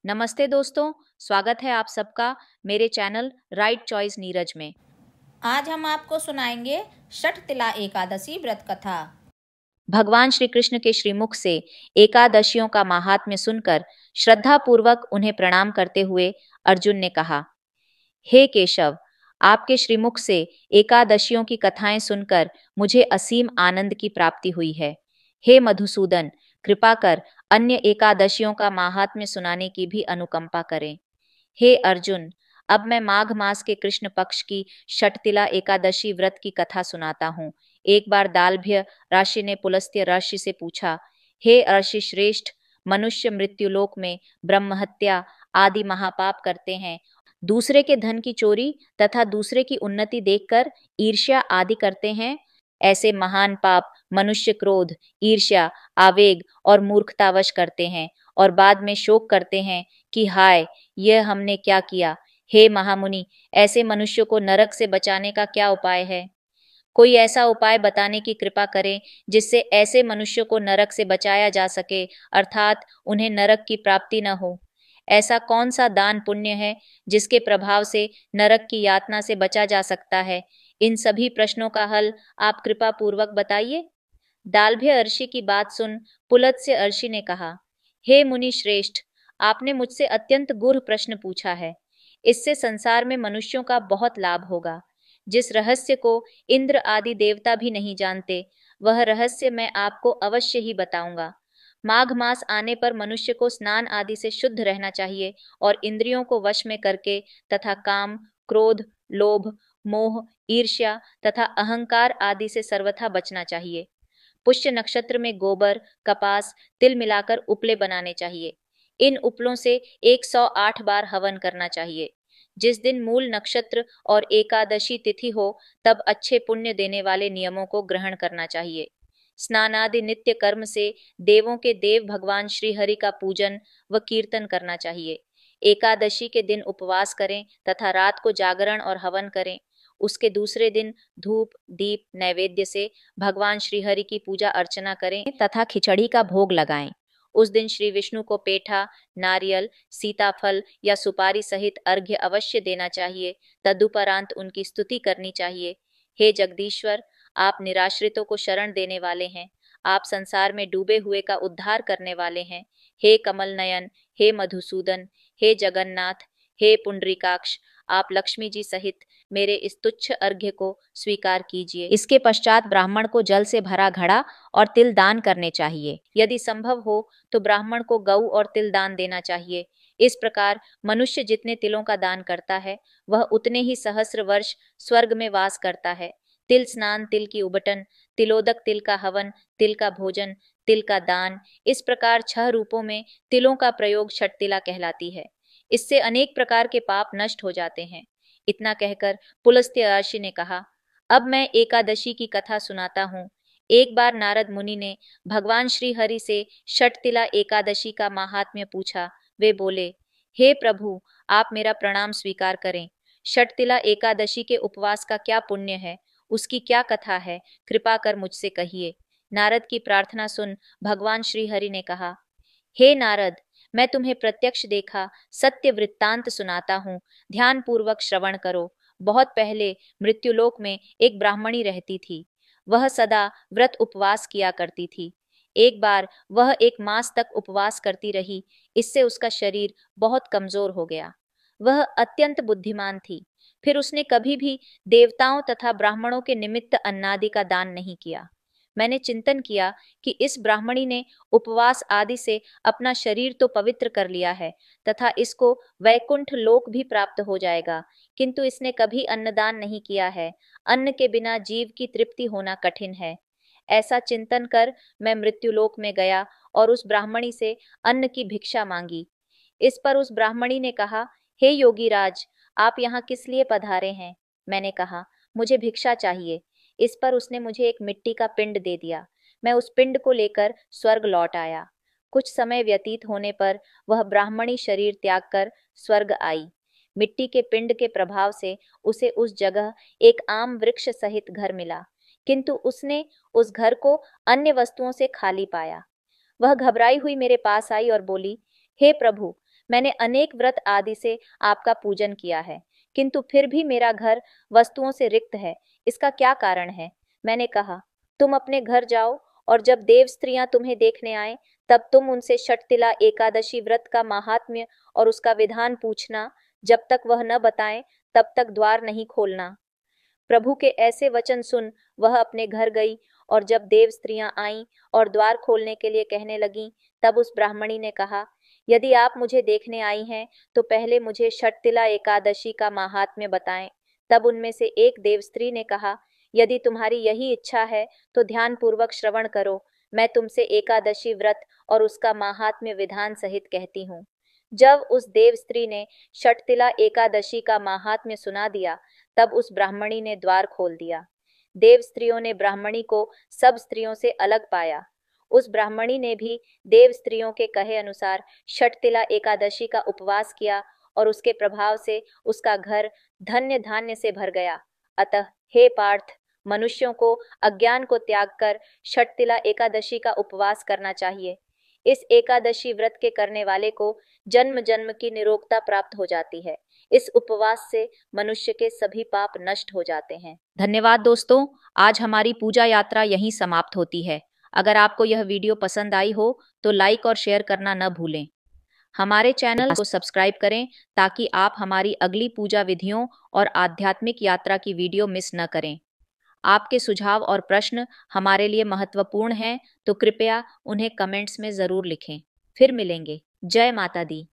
नमस्ते दोस्तों, स्वागत है आप सबका मेरे चैनल राइट चॉइस नीरज में। आज हम आपको सुनाएंगे षटतिला एकादशी व्रत कथा। भगवान श्री कृष्ण के श्रीमुख से एकादशियों का महात्म्य सुनकर श्रद्धा पूर्वक उन्हें प्रणाम करते हुए अर्जुन ने कहा, हे केशव, आपके श्रीमुख से एकादशियों की कथाएं सुनकर मुझे असीम आनंद की प्राप्ति हुई है। हे मधुसूदन, कृपा कर अन्य एकादशियों का महात्म्य सुनाने की भी अनुकंपा करें। हे अर्जुन, अब मैं माघ मास के कृष्ण पक्ष की षटतिला एकादशी व्रत की कथा सुनाता हूँ। एक बार दालभ्य ऋषि ने पुलस्त्य ऋषि से पूछा, हे ऋषि श्रेष्ठ, मनुष्य मृत्युलोक में ब्रह्म हत्या आदि महापाप करते हैं, दूसरे के धन की चोरी तथा दूसरे की उन्नति देखकर ईर्ष्या आदि करते हैं। ऐसे महान पाप मनुष्य क्रोध, ईर्ष्या, आवेग और मूर्खतावश करते हैं और बाद में शोक करते हैं कि हाय, यह हमने क्या किया। हे महामुनि, ऐसे मनुष्य को नरक से बचाने का क्या उपाय है? कोई ऐसा उपाय बताने की कृपा करें जिससे ऐसे मनुष्य को नरक से बचाया जा सके, अर्थात उन्हें नरक की प्राप्ति न हो। ऐसा कौन सा दान पुण्य है जिसके प्रभाव से नरक की यातना से बचा जा सकता है? इन सभी प्रश्नों का हल आप कृपा पूर्वक बताइए। दालभ्य ऋषि की बात सुन पुलत्स्य ऋषि ने कहा, हे मुनि श्रेष्ठ, आपने मुझसे अत्यंत गूढ़ प्रश्न पूछा है। इससे संसार में मनुष्यों का बहुत लाभ होगा। जिस रहस्य को इंद्र आदि देवता भी नहीं जानते, वह रहस्य मैं आपको अवश्य ही बताऊंगा। माघ मास आने पर मनुष्य को स्नान आदि से शुद्ध रहना चाहिए और इंद्रियों को वश में करके तथा काम, क्रोध, लोभ, मोह, ईर्ष्या तथा अहंकार आदि से सर्वथा बचना चाहिए। पुष्य नक्षत्र में गोबर, कपास, तिल मिलाकर उपले बनाने चाहिए। इन उपलों से 108 बार हवन करना चाहिए। जिस दिन मूल नक्षत्र और एकादशी तिथि हो, तब अच्छे पुण्य देने वाले नियमों को ग्रहण करना चाहिए। स्नानादि नित्य कर्म से देवों के देव भगवान श्री हरि का पूजन व कीर्तन करना चाहिए। एकादशी के दिन उपवास करें तथा रात को जागरण और हवन करें। उसके दूसरे दिन धूप, दीप, नैवेद्य से भगवान श्री हरि की पूजा अर्चना करें तथा खिचड़ी का भोग लगाएं। उस दिन श्री विष्णु को पेठा, नारियल, सीताफल या सुपारी सहित अर्घ्य अवश्य देना चाहिए। तदुपरांत उनकी स्तुति करनी चाहिए। हे जगदीश्वर, आप निराश्रितों को शरण देने वाले हैं। आप संसार में डूबे हुए का उद्धार करने वाले हैं। हे कमल नयन, हे मधुसूदन, हे जगन्नाथ, हे पुंडरीकाक्ष, आप लक्ष्मी जी सहित मेरे इस तुच्छ अर्घ्य को स्वीकार कीजिए। इसके पश्चात ब्राह्मण को जल से भरा घड़ा और तिल दान करने चाहिए। यदि संभव हो तो ब्राह्मण को गऊ और तिल दान देना चाहिए। इस प्रकार मनुष्य जितने तिलों का दान करता है, वह उतने ही सहस्र वर्ष स्वर्ग में वास करता है। तिल स्नान, तिल की उबटन, तिलोदक, तिल का हवन, तिल का भोजन, तिल का दान, इस प्रकार 6 रूपों में तिलों का प्रयोग षटतिला कहलाती है। इससे अनेक प्रकार के पाप नष्ट हो जाते हैं। इतना कहकर पुलस्त्य ऋषि ने कहा, अब मैं एकादशी की कथा सुनाता हूँ। एक बार नारद मुनि ने भगवान श्री हरि से षटतिला एकादशी का महात्म्य पूछा। वे बोले, हे प्रभु, आप मेरा प्रणाम स्वीकार करें। षटतिला एकादशी के उपवास का क्या पुण्य है, उसकी क्या कथा है, कृपा कर मुझसे कहिए। नारद की प्रार्थना सुन भगवान श्री हरि ने कहा, हे नारद, मैं तुम्हें प्रत्यक्ष देखा सत्य वृत्तांत सुनाता हूँ, ध्यान पूर्वक श्रवण करो। बहुत पहले मृत्युलोक में एक ब्राह्मणी रहती थी। वह सदा व्रत उपवास किया करती थी। एक बार वह 1 मास तक उपवास करती रही। इससे उसका शरीर बहुत कमजोर हो गया। वह अत्यंत बुद्धिमान थी। फिर उसने कभी भी देवताओं तथा ब्राह्मणों के निमित्त अन्नादि का दान नहीं किया। मैंने चिंतन किया कि इस ब्राह्मणी ने उपवास आदि से अपना शरीर तो पवित्र कर लिया है तथा इसको वैकुंठ लोक भी प्राप्त हो जाएगा, किंतु इसने कभी अन्नदान नहीं किया है। अन्न के बिना जीव की तृप्ति होना कठिन है। ऐसा चिंतन कर मैं मृत्युलोक में गया और उस ब्राह्मणी से अन्न की भिक्षा मांगी। इस पर उस ब्राह्मणी ने कहा, हे योगीराज, आप यहाँ किस लिए पधारे हैं? मैंने कहा, मुझे भिक्षा चाहिए। इस पर उसने मुझे एक मिट्टी का पिंड दे दिया। मैं उस पिंड को लेकर स्वर्ग लौट आया। कुछ समय व्यतीत होने पर वह ब्राह्मणी शरीर त्याग कर स्वर्ग आई। मिट्टी के पिंड के प्रभाव से उसे उस जगह एक आम वृक्ष सहित घर मिला, किंतु उसने उस घर को अन्य वस्तुओं से खाली पाया। वह घबराई हुई मेरे पास आई और बोली, हे प्रभु, मैंने अनेक व्रत आदि से आपका पूजन किया है, किंतु फिर भी मेरा घर वस्तुओं से रिक्त है। इसका क्या कारण है? मैंने कहा, तुम अपने घर जाओ और जब देव स्त्रियां तुम्हें देखने आए तब तुम उनसे षटतिला एकादशी व्रत का माहात्म्य और उसका विधान पूछना। जब तक वह न बताएं तब तक द्वार नहीं खोलना। प्रभु के ऐसे वचन सुन वह अपने घर गई, और जब देव स्त्रियां आईं और द्वार खोलने के लिए कहने लगीं, तब उस ब्राह्मणी ने कहा, यदि आप मुझे देखने आई हैं तो पहले मुझे षटतिला एकादशी का माहात्म्य बताएं। तब उनमें से एक देव स्त्री ने कहा, यदि तुम्हारी यही इच्छा है तो ध्यान पूर्वक श्रवण करो। मैं तुमसे एकादशी व्रत और उसका माहात्म्य विधान सहित कहती हूँ। जब उस देव स्त्री ने षटतिला एकादशी का माहात्म्य सुना दिया, तब उस ब्राह्मणी ने द्वार खोल दिया। देव स्त्रियों ने ब्राह्मणी को सब स्त्रियों से अलग पाया। उस ब्राह्मणी ने भी देव स्त्रियों के कहे अनुसार षटतिला एकादशी का उपवास किया, और उसके प्रभाव से उसका घर धन्य धान्य से भर गया। अतः हे पार्थ, मनुष्यों को अज्ञान को त्याग कर षटतिला एकादशी का उपवास करना चाहिए। इस एकादशी व्रत के करने वाले को जन्म जन्म की निरोगता प्राप्त हो जाती है। इस उपवास से मनुष्य के सभी पाप नष्ट हो जाते हैं। धन्यवाद दोस्तों, आज हमारी पूजा यात्रा यहीं समाप्त होती है। अगर आपको यह वीडियो पसंद आई हो तो लाइक और शेयर करना न भूलें। हमारे चैनल को सब्सक्राइब करें ताकि आप हमारी अगली पूजा विधियों और आध्यात्मिक यात्रा की वीडियो मिस न करें। आपके सुझाव और प्रश्न हमारे लिए महत्वपूर्ण हैं, तो कृपया उन्हें कमेंट्स में जरूर लिखें। फिर मिलेंगे। जय माता दी।